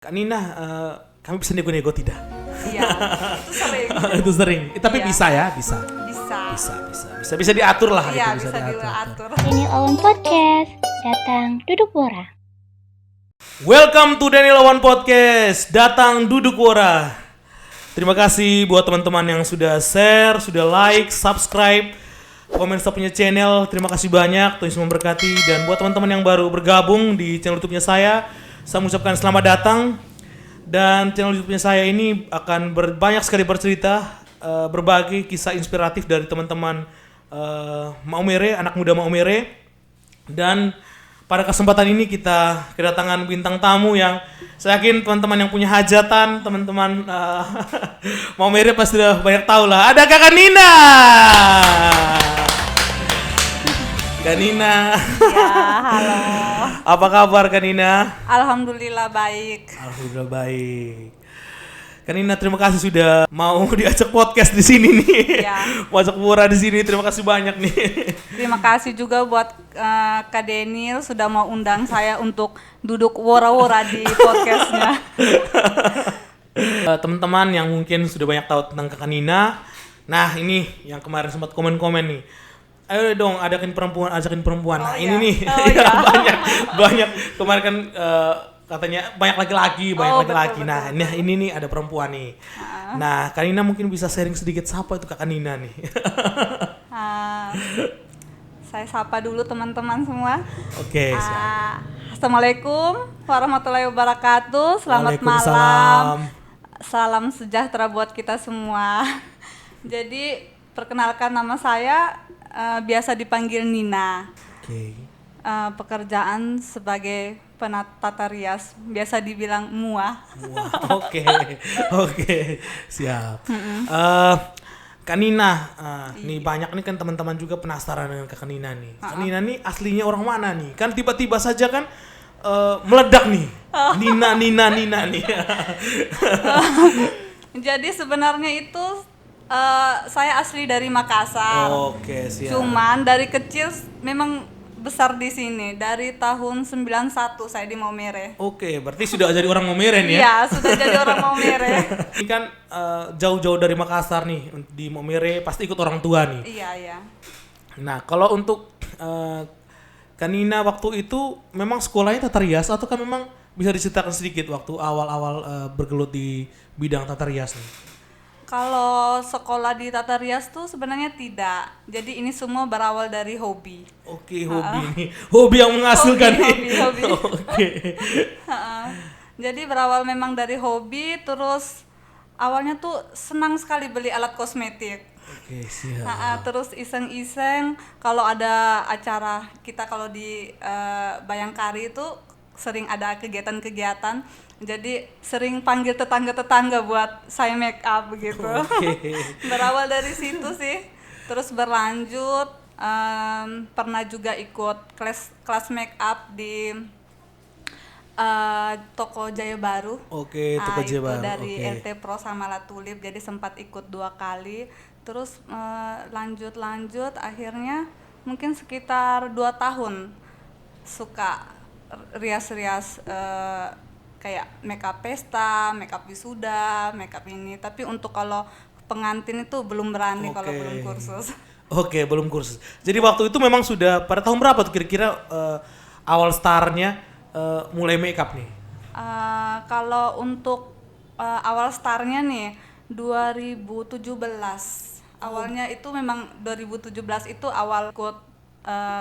Kak Nina, kami bisa nego-nego tidak? Iya, itu sering. Itu sering. Tapi Iya. bisa ya, bisa. Bisa diatur lah. Iya, gitu, bisa diatur. Daniel Owen Podcast, datang duduk wora. Welcome to Daniel One Podcast. Datang duduk wora. Terima kasih buat teman-teman yang sudah share, sudah like, subscribe, komen punya channel. Terima kasih banyak. Tuhan Yesus memberkati. Dan buat teman-teman yang baru bergabung di channel YouTube-nya saya mengucapkan selamat datang. Dan channel YouTube-nya saya ini akan banyak sekali bercerita, berbagi kisah inspiratif dari teman-teman Maumere, anak muda Maumere. Dan pada kesempatan ini kita kedatangan bintang tamu yang saya yakin teman-teman yang punya hajatan, teman-teman Maumere pasti sudah banyak tahu lah. Ada Kakak Nina. Kak Nina. Ya, halo. Apa kabar Kak Nina? Alhamdulillah baik. Alhamdulillah baik. Kak Nina, terima kasih sudah mau diajak podcast di sini nih. Ya. Masuk murah di sini. Terima kasih banyak nih. Terima kasih juga buat Kak Daniel sudah mau undang saya untuk duduk wora-wora di podcastnya. Teman-teman yang mungkin sudah banyak tahu tentang Kak Nina. Nah, ini yang kemarin sempat komen-komen nih. Ayo dong ajakin perempuan. Nah, ini nih. iya. banyak kemarin kan katanya banyak laki-laki. Betul. Nah, ini nih ada perempuan nih. Nah, Kak Nina mungkin bisa sharing sedikit siapa itu Kak Nina nih. Saya sapa dulu teman-teman semua. Oke, siap. Assalamualaikum warahmatullahi wabarakatuh. Selamat Waalaikumsalam. malam. Salam sejahtera buat kita semua. Jadi perkenalkan nama saya biasa dipanggil Nina. Oke. Pekerjaan sebagai penata rias, biasa dibilang muah. Wah, oke, siap. Kak Nina, nih banyak nih kan teman-teman juga penasaran dengan Kak Nina nih. Kak Nina nih aslinya orang mana nih? Kan tiba-tiba saja kan meledak nih. Nina nih. Jadi sebenarnya itu saya asli dari Makassar. Oke, siap. Cuman dari kecil memang besar di sini. Dari tahun 91 saya di Maumere. Oke, berarti sudah jadi orang Maumere nih ya? Iya, sudah jadi orang Maumere. Ini kan jauh-jauh dari Makassar nih, di Maumere pasti ikut orang tua nih. Iya. Nah, kalau untuk Kak Nina waktu itu memang sekolahnya tata rias atau kan memang bisa diceritakan sedikit waktu awal-awal bergelut di bidang tata rias nih? Kalau sekolah di tata rias tuh sebenarnya tidak. Jadi ini semua berawal dari hobi. Oke, hobi nih. Hobi yang menghasilkan nih. Hobi. Oke. Jadi berawal memang dari hobi, terus awalnya tuh senang sekali beli alat kosmetik. Oke, siap. Terus iseng-iseng kalau ada acara kita kalau di Bayangkari itu sering ada kegiatan-kegiatan. Jadi sering panggil tetangga-tetangga buat saya make up begitu. Oke. Berawal dari situ sih. Terus berlanjut pernah juga ikut kelas make up di toko Jaya Baru. Oke, toko Jaya Baru. Itu dari Oke. RT Pro sama La Tulip, jadi sempat ikut 2 kali. Terus lanjut akhirnya mungkin sekitar 2 tahun suka rias-rias kayak makeup pesta, makeup wisuda, makeup ini. Tapi untuk kalau pengantin itu belum berani kalau belum kursus. Oke, belum kursus. Jadi waktu itu memang sudah pada tahun berapa tuh kira-kira awal startnya mulai makeup nih? Kalau untuk awal startnya nih 2017. Awalnya itu memang 2017 itu awal ikut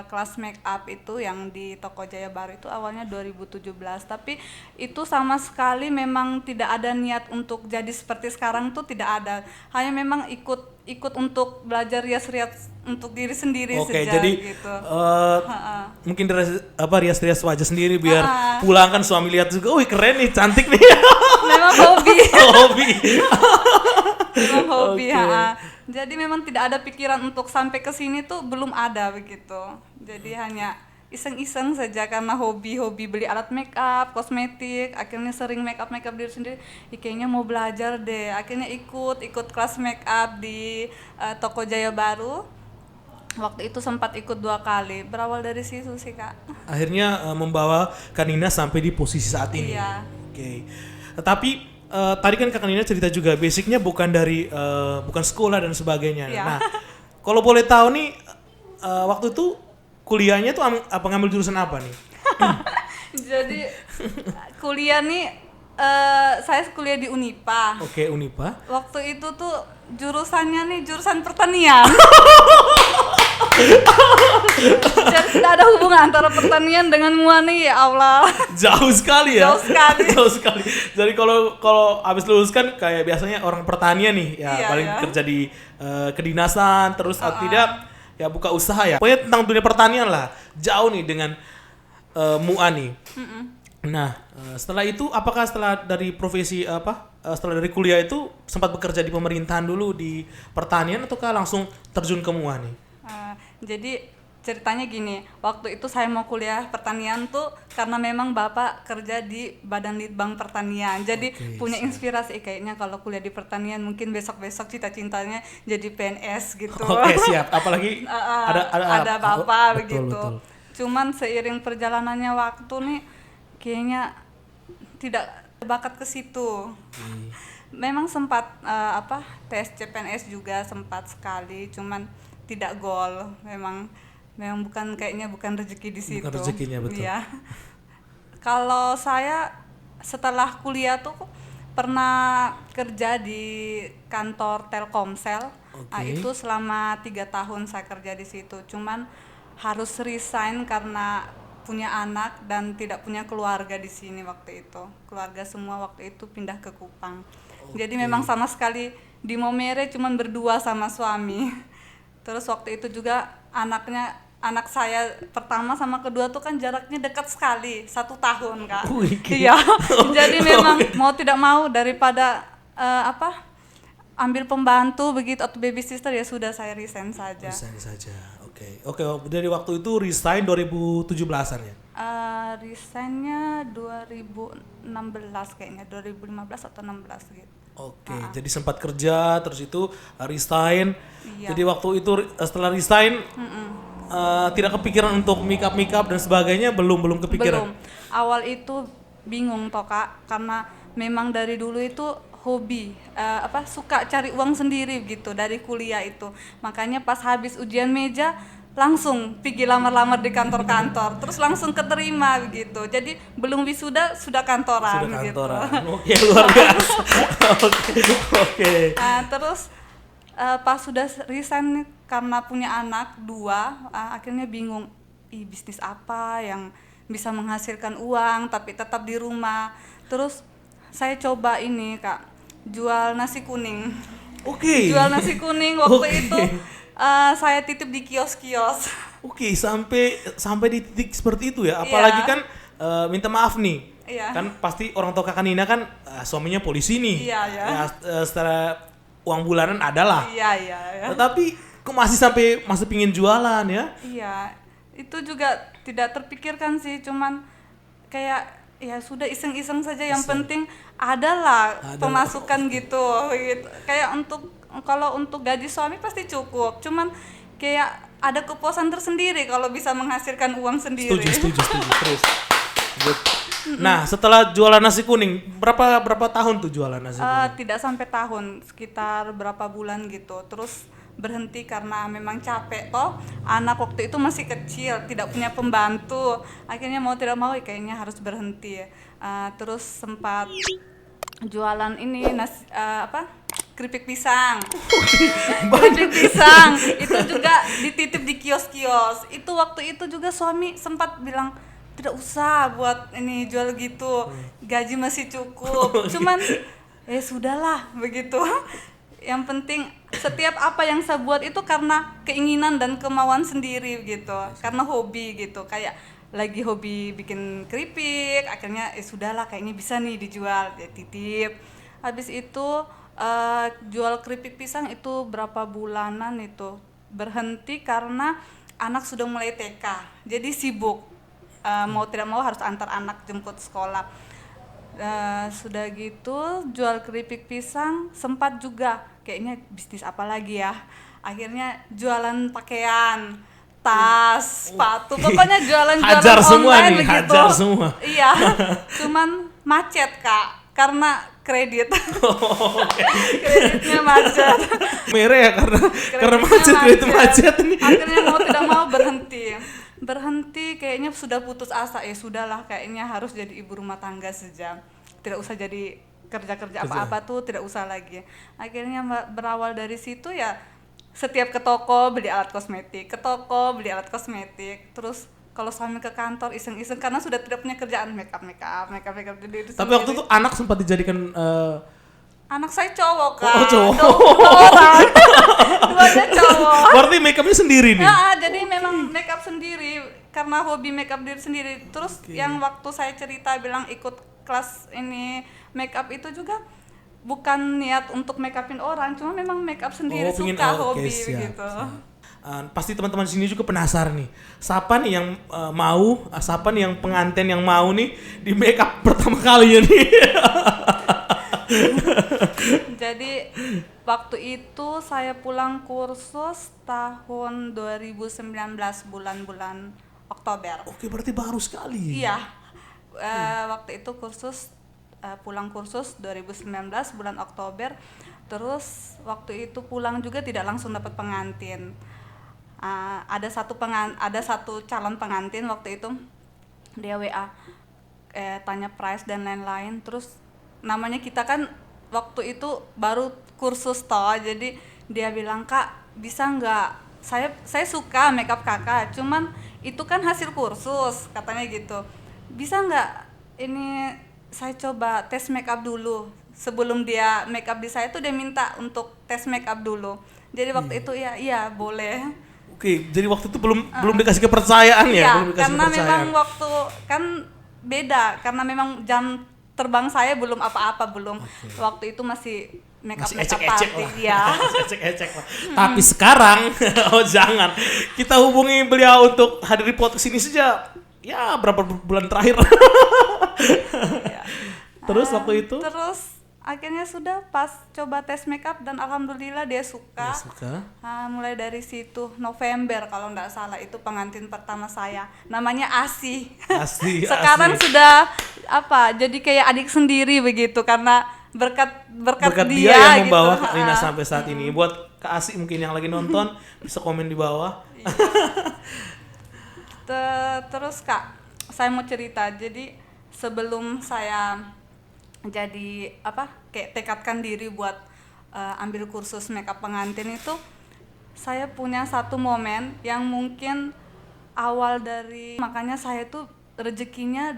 kelas make up itu yang di toko Jaya Baru itu awalnya 2017. Tapi itu sama sekali memang tidak ada niat untuk jadi seperti sekarang tuh tidak ada. Hanya memang ikut untuk belajar rias-rias untuk diri sendiri Oke, saja jadi gitu. mungkin rias-rias wajah sendiri biar pulang kan suami lihat juga, wih keren nih, cantik nih. Memang hobi. Hobi. Memang hobi. Oke. Jadi memang tidak ada pikiran untuk sampai ke sini tuh belum ada begitu. Jadi hanya iseng-iseng saja karena hobi beli alat make up, kosmetik, akhirnya sering make up diri sendiri. Kayaknya mau belajar deh. Akhirnya ikut kelas make up di toko Jaya Baru. Waktu itu sempat ikut 2 kali. Berawal dari situ sih, Kak. Akhirnya membawa Kak Nina sampai di posisi saat ini. Iya. Oke. Tetapi tadi kan Kakak Nina cerita juga basicnya bukan dari bukan sekolah dan sebagainya. Iya. Nah, kalau boleh tahu nih waktu itu kuliahnya tuh apa ngambil jurusan apa nih? Jadi kuliah nih saya kuliah di Unipa. Oke, Unipa. Waktu itu tuh jurusannya nih jurusan pertanian. Jadi tidak ada hubungan antara pertanian dengan MUA nih, ya Allah. Jauh sekali ya. Jauh sekali. Jauh sekali. Jadi kalau habis lulus kan kayak biasanya orang pertanian nih ya Iya, paling ya. kerja di kedinasan terus atau tidak ya buka usaha ya. Pokoknya tentang dunia pertanian lah. Jauh nih dengan MUA nih. Nah, setelah itu apakah setelah dari profesi setelah dari kuliah itu sempat bekerja di pemerintahan dulu di pertanian ataukah langsung terjun ke MUA nih? Jadi ceritanya gini, waktu itu saya mau kuliah pertanian tuh karena memang bapak kerja di Badan Litbang Pertanian. Jadi Oke, punya siap. inspirasi kayaknya kalau kuliah di pertanian mungkin besok-besok cita-citanya jadi PNS gitu. Oke, siap. Apalagi ada bapak begitu. Betul. Cuman seiring perjalanannya waktu nih kayaknya tidak bakat ke situ. Memang sempat tes CPNS juga sempat sekali, cuman tidak gol. Memang bukan rezeki di situ. Bukan rezekinya, betul. Iya. Kalau saya setelah kuliah tuh pernah kerja di kantor Telkomsel. Nah, Oke. itu selama 3 tahun saya kerja di situ. Cuman harus resign karena punya anak dan tidak punya keluarga di sini waktu itu. Keluarga semua waktu itu pindah ke Kupang. Jadi memang sama sekali di Momere cuman berdua sama suami. Terus waktu itu juga anak saya pertama sama kedua tuh kan jaraknya dekat sekali, 1 tahun Kak. Wih, Iya. Jadi memang mau tidak mau daripada ambil pembantu begitu atau babysitter ya sudah saya resign saja. Resign saja. Oke, dari waktu itu resign 2017-an ya? Resignnya 2016 kayaknya, 2015 atau 16 gitu. Oke, jadi sempat kerja terus itu resign. Iya. Jadi waktu itu setelah resign tidak kepikiran untuk make up dan sebagainya, belum kepikiran. Belum. Awal itu bingung toh Kak, karena memang dari dulu itu hobi, suka cari uang sendiri gitu dari kuliah itu. Makanya pas habis ujian meja langsung pergi lamar-lamar di kantor-kantor, terus langsung keterima begitu. Jadi belum wisuda sudah kantoran. Sudah gitu. kantoran. Oke, luar biasa. Oke. Nah, terus pas sudah resign nih, karena punya anak 2, akhirnya bingung, bisnis apa yang bisa menghasilkan uang tapi tetap di rumah. Terus saya coba ini Kak, jual nasi kuning. Oke. Jual nasi kuning waktu Oke. itu saya titip di kios-kios. Oke, sampai di titik seperti itu ya. Apalagi Iya. kan minta maaf nih. Iya. Kan pasti orang tua Kakak Nina kan suaminya polisi nih. Iya, ya. Ya, secara uang bulanan adalah. Iya. Tetapi kok masih pingin jualan ya? Iya, itu juga tidak terpikirkan sih, cuman kayak ya sudah iseng-iseng saja, yang penting adalah pemasukan gitu. Kayak kalau untuk gaji suami pasti cukup, cuman kayak ada kepuasan tersendiri kalau bisa menghasilkan uang sendiri. Setuju. Terus. Nah, setelah jualan nasi kuning, berapa tahun tuh jualan nasi kuning? Tidak sampai tahun, sekitar berapa bulan gitu. Terus berhenti karena memang capek toh. Anak waktu itu masih kecil, tidak punya pembantu. Akhirnya mau tidak mau kayaknya harus berhenti. Terus sempat jualan ini keripik pisang. Keripik pisang itu juga dititip di kios-kios. Itu waktu itu juga suami sempat bilang, tidak usah buat ini jual gitu, gaji masih cukup. Cuman sudahlah begitu. Yang penting setiap apa yang saya buat itu karena keinginan dan kemauan sendiri gitu, karena hobi gitu. Kayak lagi hobi bikin keripik, akhirnya sudahlah kayaknya bisa nih dijual, ya titip. Habis itu jual keripik pisang itu berapa bulanan itu berhenti karena anak sudah mulai TK, jadi sibuk. Mau tidak mau harus antar anak jemput sekolah. Sudah gitu jual keripik pisang, sempat juga kayaknya bisnis apa lagi ya, akhirnya jualan pakaian, tas, sepatu, pokoknya jualan Hajar online semua nih, begitu. hajar semua. Iya, cuman macet Kak, karena kredit. Kreditnya macet. Merah ya karena Kreditnya macet itu macet nih. Akhirnya mau tidak mau berhenti kayaknya sudah putus asa, sudahlah kayaknya harus jadi ibu rumah tangga saja, tidak usah jadi kerja apa-apa tuh, tidak usah lagi. Akhirnya berawal dari situ ya, setiap ke toko beli alat kosmetik, terus kalau suami ke kantor iseng-iseng karena sudah tidak punya kerjaan, make up diri Tapi sendiri. waktu itu anak sempat dijadikan Anak saya cowok Kak. Oh, cowok. Dua orang. Duanya cowok. berarti make upnya sendiri nih. Ya, jadi memang make up sendiri karena hobi make up diri sendiri. Terus yang waktu saya cerita bilang ikut kelas ini make up itu juga bukan niat untuk make upin orang, cuma memang make up sendiri, suka hobi begitu. Pasti teman-teman sini juga penasaran nih. Siapa nih yang siapa nih yang pengantin yang mau nih di make up pertama kalinya nih? Jadi waktu itu saya pulang kursus tahun 2019 bulan-bulan Oktober. Oke, berarti baru sekali. Iya, waktu itu pulang kursus 2019 bulan Oktober. Terus waktu itu pulang juga tidak langsung dapat pengantin. Ada satu calon pengantin waktu itu, dia WA tanya price dan lain-lain. Terus namanya kita kan waktu itu baru kursus toh, jadi dia bilang, Kak bisa nggak, saya suka makeup kakak, cuman itu kan hasil kursus katanya gitu, bisa nggak ini saya coba tes makeup dulu. Sebelum dia makeup di saya tuh dia minta untuk tes makeup dulu, jadi waktu itu iya boleh. Oke, jadi waktu itu belum dikasih kepercayaan ya? Iya, Belum dikasih karena kepercayaan. memang waktu kan beda, karena memang jam terbang saya belum apa-apa, waktu itu masih make up ecek-ecek party lah. ya. Ecek-ecek lah. Tapi sekarang jangan, kita hubungi beliau untuk hadir di podcast ini saja ya berapa bulan terakhir. Ya. Terus waktu itu Terus akhirnya sudah pas coba tes makeup dan alhamdulillah dia suka. Mulai dari situ November kalau nggak salah itu pengantin pertama saya, namanya Asi. Sekarang sudah jadi kayak adik sendiri begitu karena berkat dia yang gitu. membawa Kak Lina sampai saat ini. Buat Kak Asi mungkin yang lagi nonton bisa komen di bawah. Terus Kak, saya mau cerita. Jadi sebelum saya jadi kayak tekadkan diri buat ambil kursus makeup pengantin itu, saya punya satu momen yang mungkin awal dari, makanya saya tuh rezekinya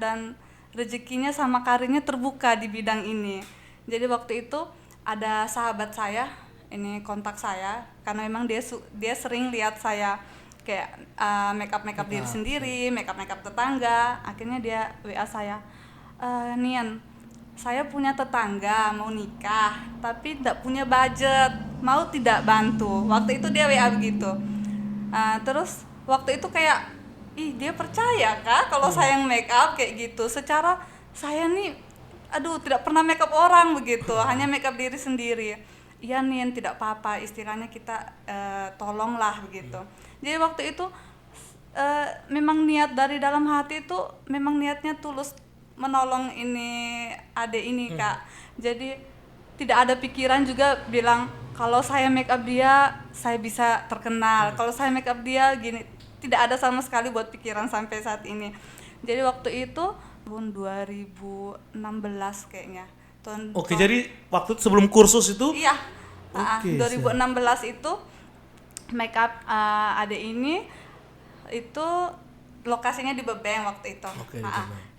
sama karirnya terbuka di bidang ini. Jadi waktu itu ada sahabat saya ini kontak saya karena memang dia sering lihat saya kayak makeup diri sendiri, makeup tetangga. Akhirnya dia WA saya, Nian, saya punya tetangga mau nikah tapi tidak punya budget, mau tidak bantu? Waktu itu dia WA begitu. Terus waktu itu kayak, dia percaya kah kalau saya yang make up kayak gitu? Secara saya nih tidak pernah make up orang begitu, hanya make up diri sendiri. Iya Nin, tidak apa-apa, istilahnya kita tolonglah begitu. Jadi waktu itu memang niat dari dalam hati itu memang niatnya tulus menolong ini adik ini Kak. Jadi tidak ada pikiran juga bilang kalau saya make up dia saya bisa terkenal, kalau saya make up dia gini, tidak ada sama sekali buat pikiran sampai saat ini. Jadi waktu itu tahun 2016 kayaknya. Jadi waktu itu sebelum kursus itu? Iya. 2016 itu make up adik ini itu lokasinya di Bebeng waktu itu.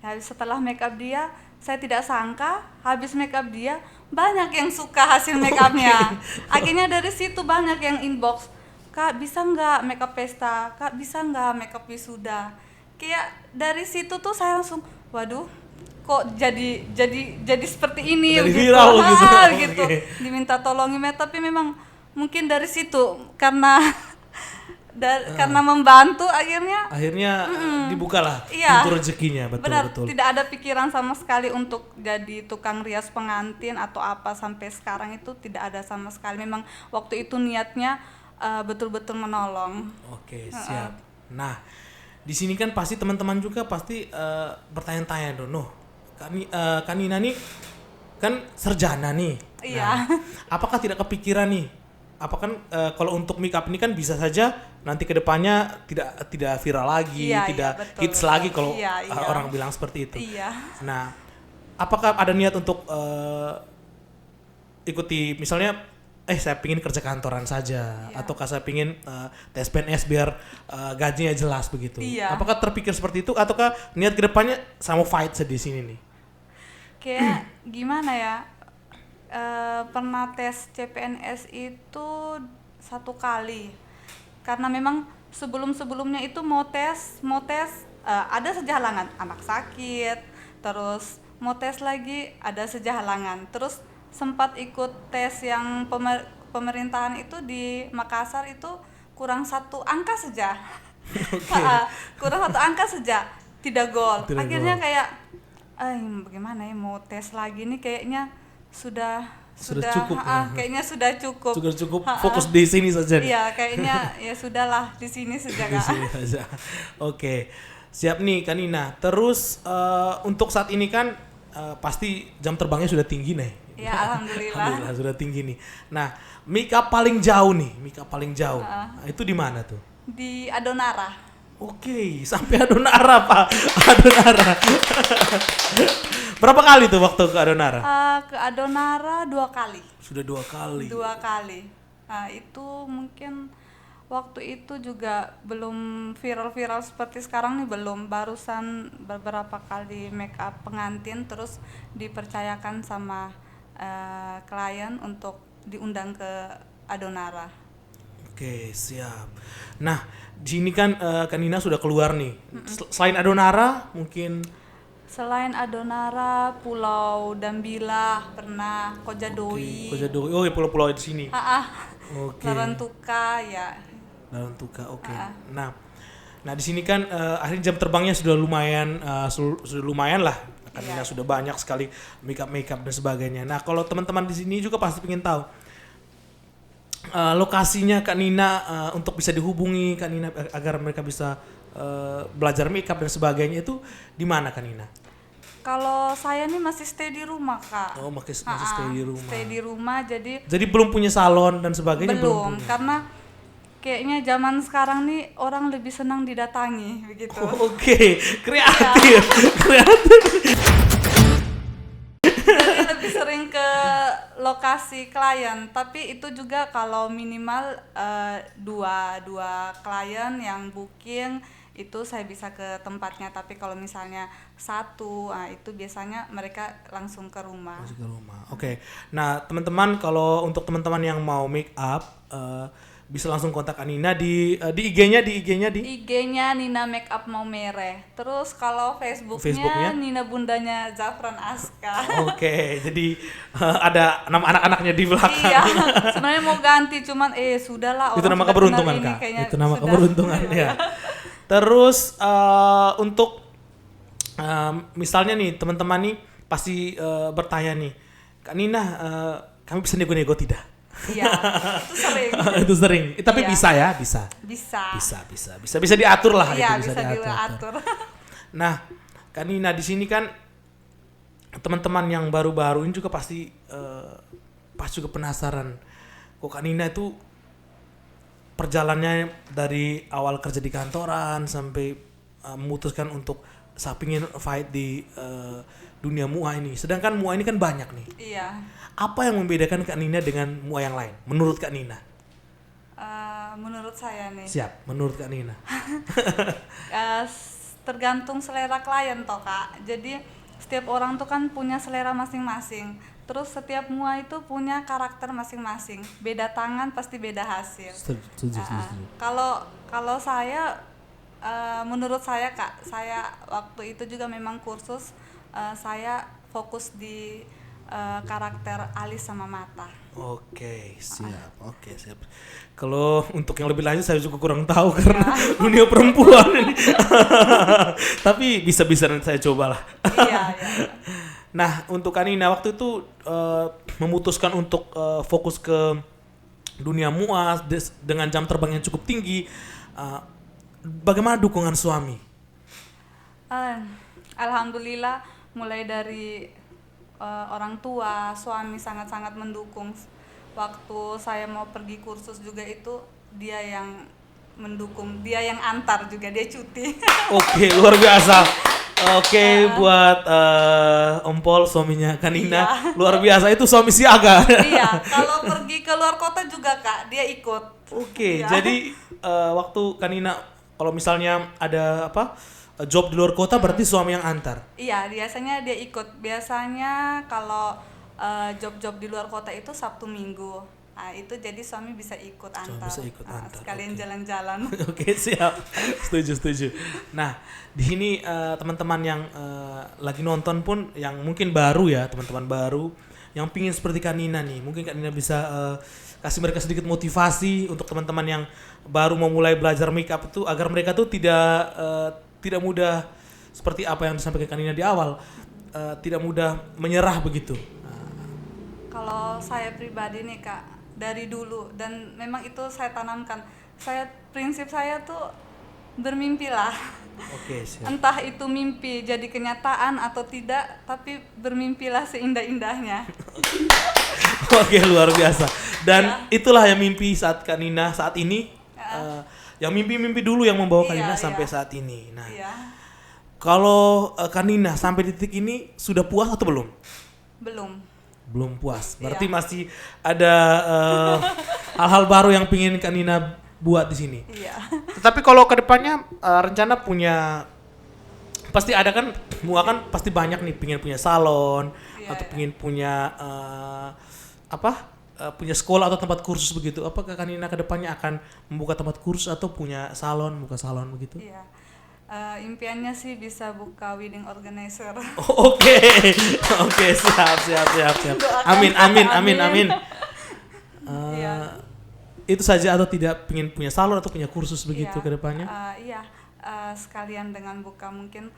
Habis setelah make up dia, saya tidak sangka habis make up dia banyak yang suka hasil make upnya. Akhirnya dari situ banyak yang inbox, Kak bisa nggak make up pesta, Kak bisa nggak make up wisuda. Kayak dari situ tuh saya langsung, waduh, kok jadi seperti ini dari gitu. Viral gitu. Diminta tolongin, tapi memang mungkin dari situ karena membantu akhirnya dibukalah iya, pintu rezekinya. Betul. Tidak ada pikiran sama sekali untuk jadi tukang rias pengantin atau apa sampai sekarang, itu tidak ada sama sekali. Memang waktu itu niatnya betul-betul menolong. Oke, siap. Nah, di sini kan pasti teman-teman juga pasti bertanya-tanya dong, Kanina nih kan sarjana nih. Iya. Nah, apakah tidak kepikiran nih? Apakah kalau untuk make up ini kan bisa saja nanti kedepannya tidak viral lagi, Iya, tidak betul, hits betul. lagi kalau Iya. orang bilang seperti itu. Iya. Nah, apakah ada niat untuk ikuti misalnya saya pingin kerja kantoran saja ataukah saya pingin tes PNS biar gajinya jelas begitu. Iya. Apakah terpikir seperti itu ataukah niat kedepannya sama fight di sini nih? Kayak gimana ya? Pernah tes CPNS itu 1 kali. Karena memang sebelumnya itu mau tes ada saja halangan, anak sakit, terus mau tes lagi ada saja halangan. Terus sempat ikut tes yang pemerintahan itu di Makassar itu kurang 1 angka saja. Kurang 1 angka saja, tidak gol. Akhirnya kayak bagaimana ya, mau tes lagi nih kayaknya sudah cukup. Kayaknya sudah cukup. Sudah cukup fokus di sini saja nih. Iya, kayaknya ya sudahlah di sini saja, Di Kak. sini saja. Oke. Siap nih Kanina. Terus untuk saat ini kan pasti jam terbangnya sudah tinggi nih. Ya, alhamdulillah. Sudah tinggi nih. Nah, make up paling jauh nih, Nah, itu di mana tuh? Di Adonara. Oke, sampai Adonara, Pak. Adonara. Berapa kali tuh waktu ke Adonara? Ke Adonara 2 kali. Sudah 2 kali. 2 kali. Nah, itu mungkin waktu itu juga belum viral-viral seperti sekarang nih, belum. Barusan beberapa kali make up pengantin terus dipercayakan sama klien untuk diundang ke Adonara. Oke, siap. Nah, di sini kan Kanina sudah keluar nih. Selain Adonara, mungkin Selain Adonara, Pulau Dambila pernah, Kojadoi. Kojadoi. Oh, ya pulau-pulau di sini. Oke. Larantuka ya. Larantuka, oke. Nah di sini kan akhirnya jam terbangnya sudah lumayan sudah lumayan lah. Kanina sudah banyak sekali make up dan sebagainya. Nah, kalau teman-teman di sini juga pasti ingin tahu lokasinya Kak Nina untuk bisa dihubungi Kak Nina agar mereka bisa belajar make up dan sebagainya itu di mana Kak Nina? Kalau saya nih masih stay di rumah, Kak. Oh, masih stay di rumah. Stay di rumah, jadi belum punya salon dan sebagainya belum punya. Karena kayaknya zaman sekarang nih orang lebih senang didatangi begitu. Oke, kreatif. Jadi lebih sering ke lokasi klien, tapi itu juga kalau minimal dua klien yang booking itu saya bisa ke tempatnya, tapi kalau misalnya 1, itu biasanya mereka langsung ke rumah. Oke. Nah, teman-teman, kalau untuk teman-teman yang mau make up bisa langsung kontak Anina di IG-nya IG-nya Nina Makeup Maumere. Terus kalau Facebooknya Nina bundanya Zafran Aska. Oke, jadi ada nama anak-anaknya di belakang. Iya, sebenarnya mau ganti cuman sudahlah. Itu nama keberuntungan, Kak. Itu nama keberuntungan ya. Terus untuk misalnya nih teman-teman nih pasti bertanya nih, Kak Nina, kami bisa nego-nego tidak? Iya, itu sering. Itu sering. Tapi bisa ya, bisa. Bisa diatur lah. Iya, gitu, bisa diatur. Nah, Kak Nina di sini kan teman-teman yang baru-baru ini juga pasti juga penasaran. Kok Kak Nina itu perjalanannya dari awal kerja di kantoran sampai memutuskan untuk saya pingin fight di dunia MUA ini. Sedangkan MUA ini kan banyak nih. Iya. Apa yang membedakan Kak Nina dengan MUA yang lain? Menurut Kak Nina? Menurut saya nih. Siap, menurut Kak Nina. Tergantung selera klien toh, Kak. Jadi setiap orang tuh kan punya selera masing-masing. Terus setiap MUA itu punya karakter masing-masing. Beda tangan pasti beda hasil. Setuju. Kalau saya menurut saya, Kak, saya waktu itu juga memang kursus saya fokus di karakter alis sama mata. Oke, siap. Kalau untuk yang lebih lanjut saya juga kurang tahu karena dunia perempuan ini. Tapi bisa nanti saya cobalah. Iya. Nah, untuk Kanina waktu itu memutuskan untuk fokus ke dunia MUA dengan jam terbang yang cukup tinggi. Bagaimana dukungan suami? Alhamdulillah mulai dari orang tua, suami sangat-sangat mendukung. Waktu saya mau pergi kursus juga itu dia yang mendukung, dia yang antar juga, dia cuti. Oke, luar biasa. Oke, buat Om Pol, suaminya Kanina, luar biasa, itu suami siaga. Iya, kalau pergi ke luar kota juga Kak, dia ikut. Oke, Iya. jadi waktu Kanina kalau misalnya ada job di luar kota berarti suami yang antar. Iya, biasanya dia ikut. Biasanya kalau job-job di luar kota itu Sabtu Minggu. Nah, itu jadi suami bisa ikut antar. bisa ikut antar, Sekalian oke. jalan-jalan. Oke, siap. Setuju. Nah, di sini teman-teman yang lagi nonton pun yang mungkin baru ya, teman-teman baru yang pingin seperti Kanina nih. Mungkin Kanina bisa kasih mereka sedikit motivasi untuk teman-teman yang baru mau mulai belajar makeup itu agar mereka tuh tidak mudah seperti apa yang disampaikan Kanina di awal. Tidak mudah menyerah begitu. Kalau saya pribadi nih Kak, dari dulu dan memang itu saya tanamkan. Prinsip saya tuh bermimpilah. Oke, siap. Entah itu mimpi jadi kenyataan atau tidak, tapi bermimpilah seindah-indahnya. Oke, luar biasa. Dan itulah yang mimpi saat Kanina saat ini. Yang mimpi-mimpi dulu yang membawa Kanina sampai saat ini. Nah, Iya. kalau Kanina sampai di titik ini sudah puas atau belum? Belum Puas. Berarti masih ada hal-hal baru yang pingin Kanina buat di sini. Iya. Tetapi kalau kedepannya rencana punya, pasti ada kan, Mua kan pasti banyak nih pingin punya salon atau pingin punya punya sekolah atau tempat kursus begitu. Apakah Kanina kedepannya akan membuka tempat kursus atau punya salon, buka salon begitu? Iya. Impiannya sih bisa buka wedding organizer. Oke, siap. Amin. Itu saja atau tidak pingin punya salon atau punya kursus begitu ke depannya? Sekalian dengan buka mungkin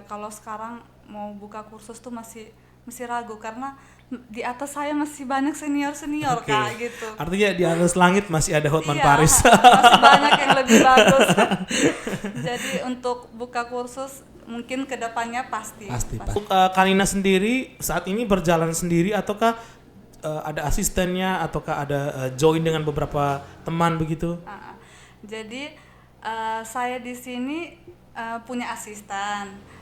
kalau sekarang mau buka kursus tuh masih ragu karena di atas saya masih banyak senior Oke. Kak gitu. Artinya di atas langit masih ada Hotman Paris. Masih banyak yang lebih bagus. Jadi untuk buka kursus mungkin kedepannya pasti. Untuk Kanina sendiri saat ini berjalan sendiri ataukah ada asistennya ataukah ada join dengan beberapa teman begitu? Jadi saya di sini punya asisten.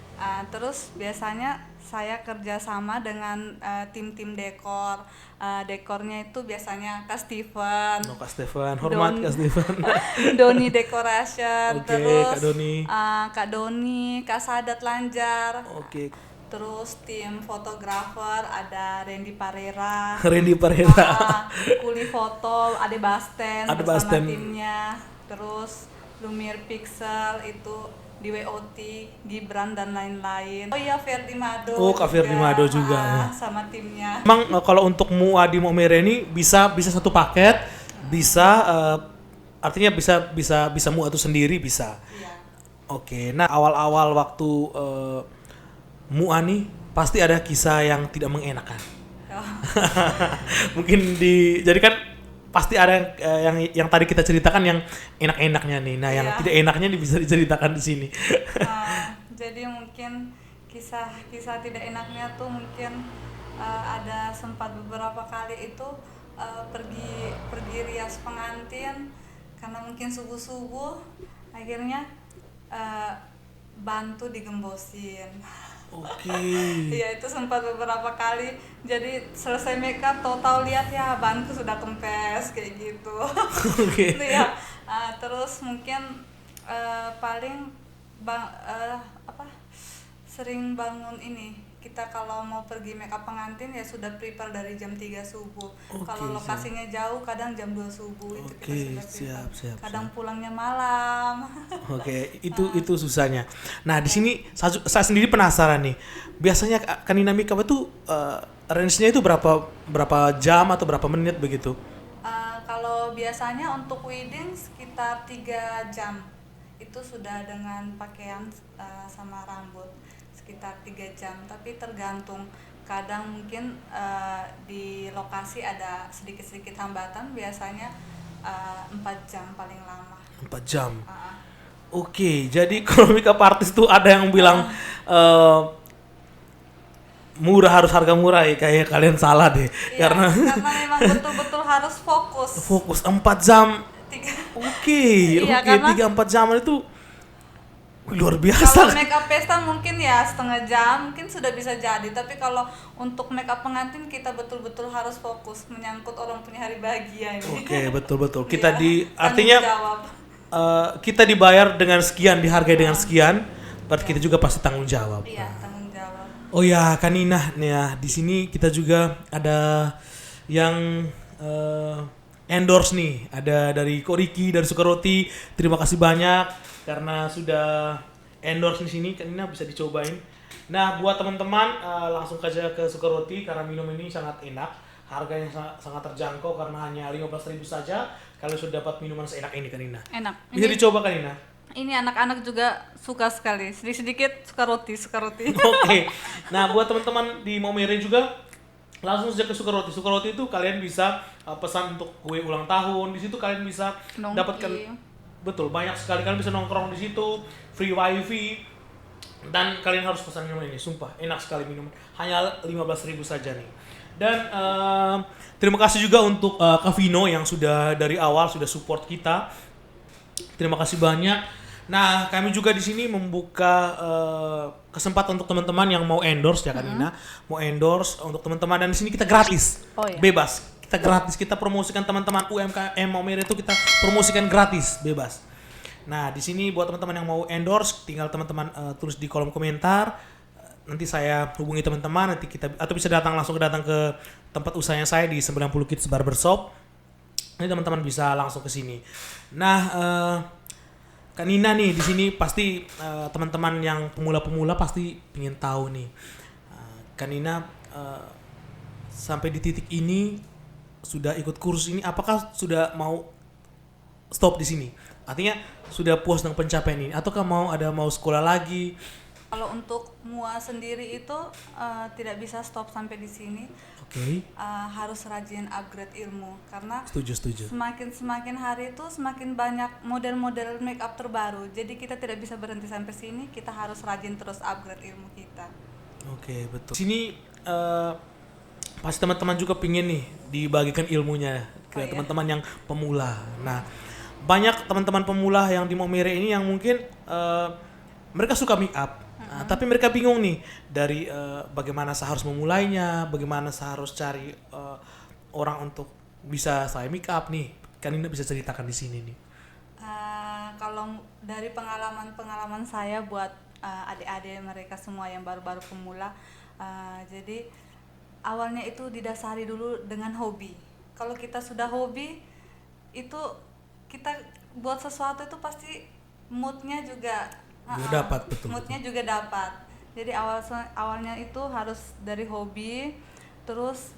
Terus biasanya saya kerjasama dengan tim-tim dekor. Dekornya itu biasanya Kak Steven. Kak Steven, hormat Kak Steven. Doni Decoration. Oke, Terus Kak Doni. Kak Doni, Kak Sadat Lanjar. Oke. Terus tim fotografer ada Randy Parera. Kuli foto ada Basten bersama timnya. Terus Lumiere Pixel itu di WOT, Gibran dan lain-lain. Oh iya, Ferdi Mado. Oh, Kak Ferdi Mado juga. Sama timnya. Emang kalau untuk Mua di Momere ini bisa satu paket, bisa artinya bisa Mua itu sendiri bisa. Iya. Oke, nah awal-awal waktu Mua nih pasti ada kisah yang tidak mengenakan. Oh. Mungkin jadi kan pasti ada yang tadi kita ceritakan yang enak-enaknya nih. Nah, yang tidak enaknya nih bisa diceritakan di sini. Jadi mungkin kisah tidak enaknya tuh mungkin ada sempat beberapa kali itu pergi rias pengantin karena mungkin subuh akhirnya bantu digembosin. Oke. Iya, itu sempat beberapa kali. Jadi selesai makeup tahu lihat ya bantu sudah kempes kayak gitu. Oke. Iya. Terus mungkin paling sering bangun ini. Kita kalau mau pergi makeup pengantin ya sudah prepare dari jam 3 subuh. Kalau lokasinya jauh kadang jam 2 subuh itu kita sudah prepare. Kadang pulangnya malam. Oke, itu susahnya. Nah, di sini saya sendiri penasaran nih. Biasanya Kanina makeup itu range-nya itu berapa jam atau berapa menit begitu? Kalau biasanya untuk wedding sekitar 3 jam. Itu sudah dengan pakaian sama rambut. Sekitar 3 jam, tapi tergantung. Kadang mungkin di lokasi ada sedikit-sedikit hambatan, biasanya 4 jam paling lama. 4 jam? Oke, jadi kalau makeup artist tuh ada yang bilang murah harus harga murah ya, kayak kalian salah deh. Iya, Karena memang betul-betul harus fokus. fokus 4 jam. Tiga. Oke, Iya, karena 3-4 jam itu luar kalau biasa. make up pesta mungkin ya setengah jam mungkin sudah bisa jadi, tapi kalau untuk make up pengantin kita betul-betul harus fokus menyangkut orang punya hari bahagia ini. Oke, betul-betul. Kita Iya, artinya tanggung jawab. kita dibayar dengan sekian, dihargai dengan sekian, berarti kita juga pasti tanggung jawab. Iya, tanggung jawab. Oh ya, Kanina nih ya, di sini kita juga ada yang endorse nih, ada dari Ko Riki dari Sukaroti. Terima kasih banyak karena sudah endorse di sini. Kanina bisa dicobain. Nah, buat teman-teman langsung aja ke Sukaroti karena minum ini sangat enak. Harganya sangat terjangkau karena hanya 15.000 saja. Kalian sudah dapat minuman seenak ini, Kanina. Enak. Bisa dicoba, Kanina. Ini anak-anak juga suka sekali. Sedikit-sedikit suka roti. Oke. Nah, buat teman-teman di Maumere juga langsung saja ke Sukaroti. Sukaroti itu kalian bisa pesan untuk kue ulang tahun. Di situ kalian bisa Nongki. dapatkan betul banyak sekali, kalian bisa nongkrong di situ, free wifi. Dan kalian harus pesan minuman ini, sumpah enak sekali minuman. Hanya 15.000 saja nih. Dan terima kasih juga untuk Kak Vino yang sudah dari awal sudah support kita. Terima kasih banyak. Nah, kami juga di sini membuka kesempatan untuk teman-teman yang mau endorse ya Kanina, mau endorse untuk teman-teman, dan di sini kita gratis, Oh, iya. bebas, kita gratis, kita promosikan teman-teman UMKM Maumere itu kita promosikan gratis, bebas. Nah, di sini buat teman-teman yang mau endorse, tinggal teman-teman tulis di kolom komentar, nanti saya hubungi teman-teman, nanti kita atau bisa langsung datang ke tempat usahanya saya di 90 Kids Barbershop. Nanti teman-teman bisa langsung ke sini. Nah, Kak Nina nih di sini pasti teman-teman yang pemula-pemula pasti ingin tahu nih, Kak Nina sampai di titik ini sudah ikut kursus ini, apakah sudah mau stop di sini? Artinya sudah puas dengan pencapaian ini, ataukah mau sekolah lagi? Kalau untuk MUA sendiri itu tidak bisa stop sampai di sini. Oke. Harus rajin upgrade ilmu karena Setuju. semakin hari itu semakin banyak model-model make up terbaru. Jadi kita tidak bisa berhenti sampai sini, kita harus rajin terus upgrade ilmu kita. Oke, betul. Sini pasti teman-teman juga pingin nih dibagikan ilmunya ke iya. teman-teman yang pemula. Nah, banyak teman-teman pemula yang di Maumere ini yang mungkin mereka suka make up. Tapi mereka bingung nih dari bagaimana saya harus memulainya, bagaimana saya harus cari orang untuk bisa saya make up nih. Kan ini bisa ceritakan di sini nih. Kalau dari pengalaman saya buat adik-adik mereka semua yang baru-baru pemula, jadi awalnya itu didasari dulu dengan hobi. Kalau kita sudah hobi, itu kita buat sesuatu itu pasti moodnya juga Dapat, betul. Moodnya juga dapat. Jadi awalnya itu harus dari hobi, terus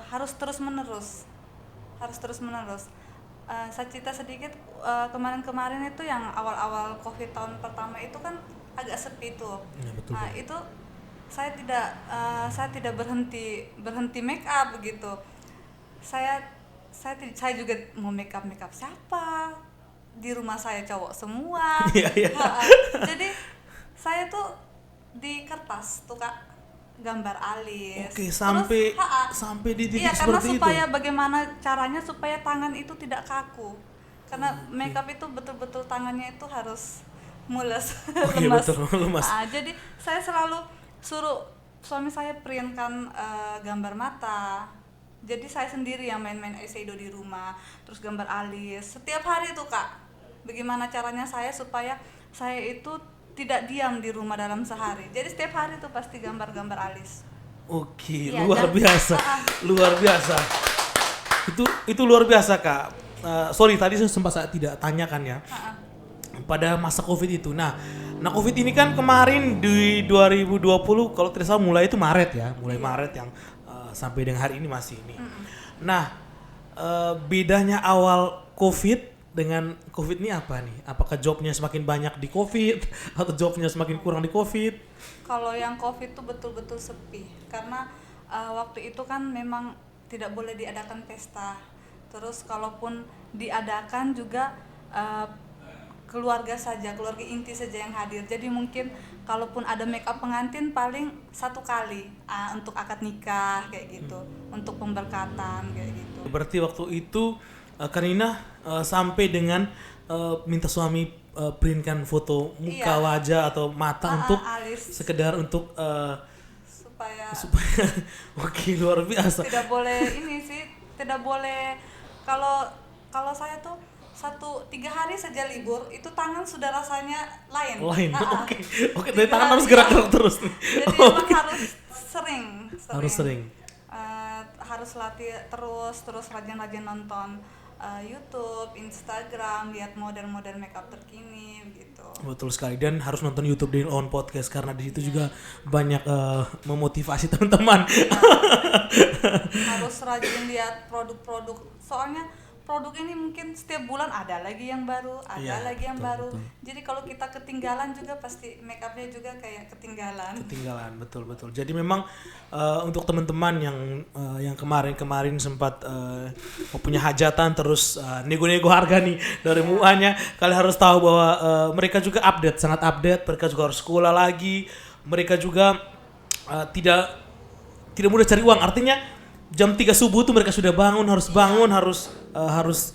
harus terus menerus. Saya cerita sedikit, kemarin itu yang awal-awal COVID tahun pertama itu kan agak sepi tuh. Ya, betul. Nah itu saya tidak berhenti make up begitu. Saya juga mau make up siapa? Di rumah saya cowok semua. Iya. Jadi saya tuh di kertas tuh Kak gambar alis. Oke, sampai di titik iya, karena seperti supaya itu. bagaimana caranya supaya tangan itu tidak kaku. Karena makeup itu betul-betul tangannya itu harus mulus, Oke, betul, lemas. Jadi saya selalu suruh suami saya printkan gambar mata. Jadi saya sendiri yang main-main eyeshadow di rumah, terus gambar alis. Setiap hari tuh Kak. Bagaimana caranya saya supaya saya itu tidak diam di rumah dalam sehari. Jadi setiap hari tuh pasti gambar-gambar alis. Oke, Iya, luar dan- biasa. Luar biasa. Itu luar biasa, Kak. Sorry tadi sempat saya tidak tanyakan ya. Pada masa Covid itu. Nah, Covid ini kan kemarin di 2020 kalau tidak salah mulai itu Maret ya. Mulai Maret yang sampai dengan hari ini masih ini. Nah, bedanya awal Covid dengan Covid ini apa nih? Apakah jobnya semakin banyak di Covid atau jobnya semakin kurang di Covid? Kalau yang Covid tuh betul-betul sepi karena waktu itu kan memang tidak boleh diadakan pesta. Terus kalaupun diadakan juga keluarga saja, keluarga inti saja yang hadir. Jadi mungkin kalaupun ada make up pengantin paling 1 kali untuk akad nikah kayak gitu, untuk pemberkatan kayak gitu. Berarti waktu itu Kanina sampai dengan minta suami printkan foto muka, wajah atau mata untuk alis. sekedar untuk supaya oke, luar biasa. tidak boleh ini sih, tidak boleh kalau saya tuh 3 hari saja libur itu tangan sudah rasanya lain. Oke, dari tangan harus gerak-gerak terus nih. Jadi emang harus sering. Harus sering. Harus latih terus rajin-rajin nonton YouTube, Instagram, lihat model-model makeup terkini gitu. Betul sekali, dan harus nonton YouTube Daniel One Podcast karena di situ juga banyak memotivasi teman-teman. Harus rajin lihat produk-produk, soalnya produk ini mungkin setiap bulan ada lagi yang baru, baru. Jadi kalau kita ketinggalan juga pasti make upnya juga kayak ketinggalan. Betul. Jadi memang untuk teman-teman yang kemarin sempat punya hajatan terus nego-nego harga nih dari MUA-nya, kalian harus tahu bahwa mereka juga sangat update. Mereka juga harus sekolah lagi. Mereka juga tidak mudah cari uang. Artinya jam 3 subuh tuh mereka sudah harus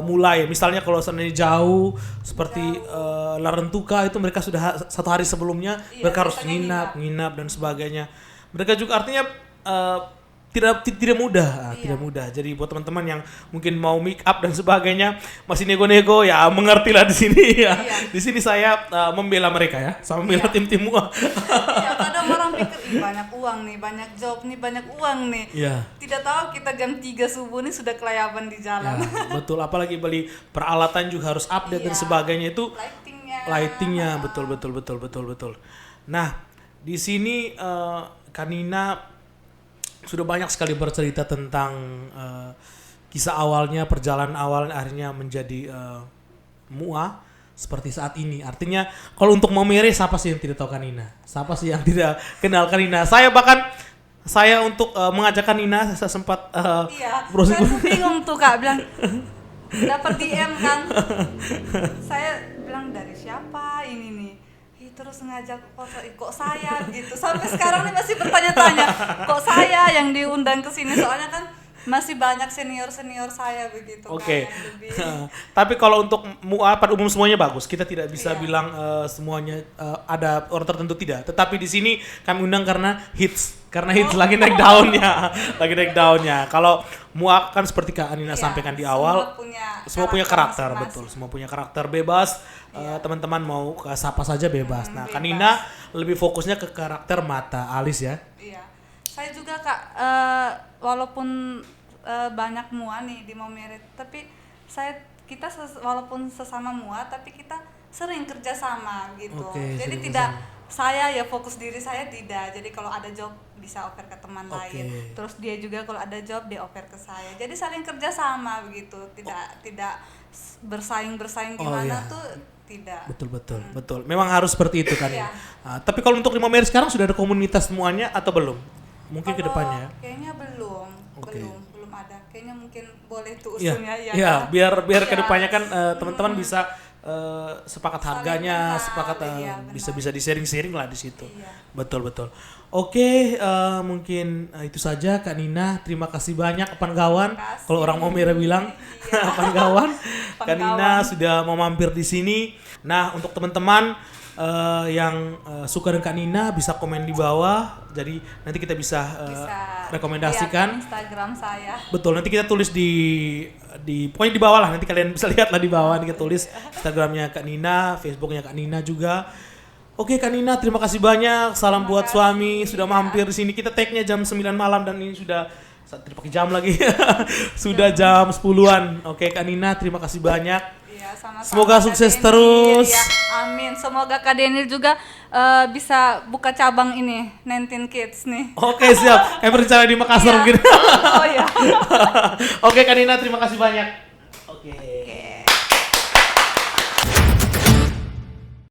mulai. Misalnya kalau seandainya jauh seperti Larantuka itu mereka sudah 1 hari sebelumnya mereka harus nginap dan sebagainya. Mereka juga artinya tidak mudah. Jadi buat teman-teman yang mungkin mau make up dan sebagainya masih nego-nego ya, mengertilah di sini ya. Di sini saya membela mereka ya, sama membela tim-tim MUA. Kadang orang pikir banyak uang nih, banyak job nih, banyak uang nih. Tidak tahu kita jam 3 subuh nih sudah kelayaban di jalan. Betul, apalagi beli peralatan juga harus update dan sebagainya itu. Lightingnya betul. Nah, di sini Kanina sudah banyak sekali bercerita tentang kisah awalnya, perjalanan awal akhirnya menjadi MUA seperti saat ini. Artinya kalau untuk Maumere, siapa sih yang tidak tahu Kanina? Siapa sih yang tidak kenal Kanina? Saya untuk mengajak Kanina, saya sempat saya tuh bingung tuh Kak, bilang dapat DM kan. Saya bilang dari siapa ini nih? Terus ngajak foto, kok saya gitu. Sampai sekarang nih masih bertanya-tanya, kok saya yang diundang ke sini, soalnya kan masih banyak senior saya begitu. Oke. Tapi kalau untuk MUA pada umum semuanya bagus. Kita tidak bisa bilang semuanya ada orang tertentu, tidak. Tetapi di sini kami undang karena hits lagi naik daunnya. Kalau MUA kan seperti Kak Anina sampaikan di awal, semua punya karakter, betul. Semua punya karakter bebas. Teman-teman mau ke siapa saja bebas. Nah, Kanina lebih fokusnya ke karakter mata, alis ya. Iya. Saya juga Kak, walaupun banyak MUA nih di Maumere, tapi kita walaupun sesama MUA tapi kita sering kerja sama gitu. Jadi tidak saya ya fokus diri saya, tidak. Jadi kalau ada job bisa offer ke teman lain. Terus dia juga kalau ada job dia offer ke saya. Jadi saling kerja sama begitu. Tidak bersaing gimana tuh tidak. Betul. Memang harus seperti itu kan. Tapi kalau untuk di Maumere sekarang sudah ada komunitas semuanya atau belum? Mungkin ke depannya. Kayaknya belum ada. Kayaknya mungkin boleh tuh usulnya ya. Biar ke depannya kan teman-teman bisa sepakat harganya, bisa di sharing lah di situ. Betul. Oke, mungkin itu saja Kak Nina. Terima kasih banyak Panggawan. Kalau orang Maumere bilang Panggawan. Kak Nina sudah mau mampir di sini. Nah, untuk teman-teman yang suka dengan Kak Nina bisa komen di bawah. Jadi nanti kita bisa rekomendasikan Instagram saya. Betul, nanti kita tulis di pokoknya di bawah lah, nanti kalian bisa lihat lah di bawah, nanti kita tulis Instagramnya Kak Nina, Facebooknya Kak Nina juga. Oke Kak Nina, terima kasih banyak. Salam buat suami sudah mampir di sini. Kita tag-nya jam 9 malam dan ini sudah tidak pakai jam lagi. Sudah jam 10-an. Oke Kak Nina, terima kasih banyak. Sama-sama. Semoga sukses terus. Amin. Semoga Kak Daniel juga bisa buka cabang ini 19 Kids nih. Oke, siap. Kayak berencana di Makassar mungkin. Oh iya. Oke Kak Nina, terima kasih banyak. Oke.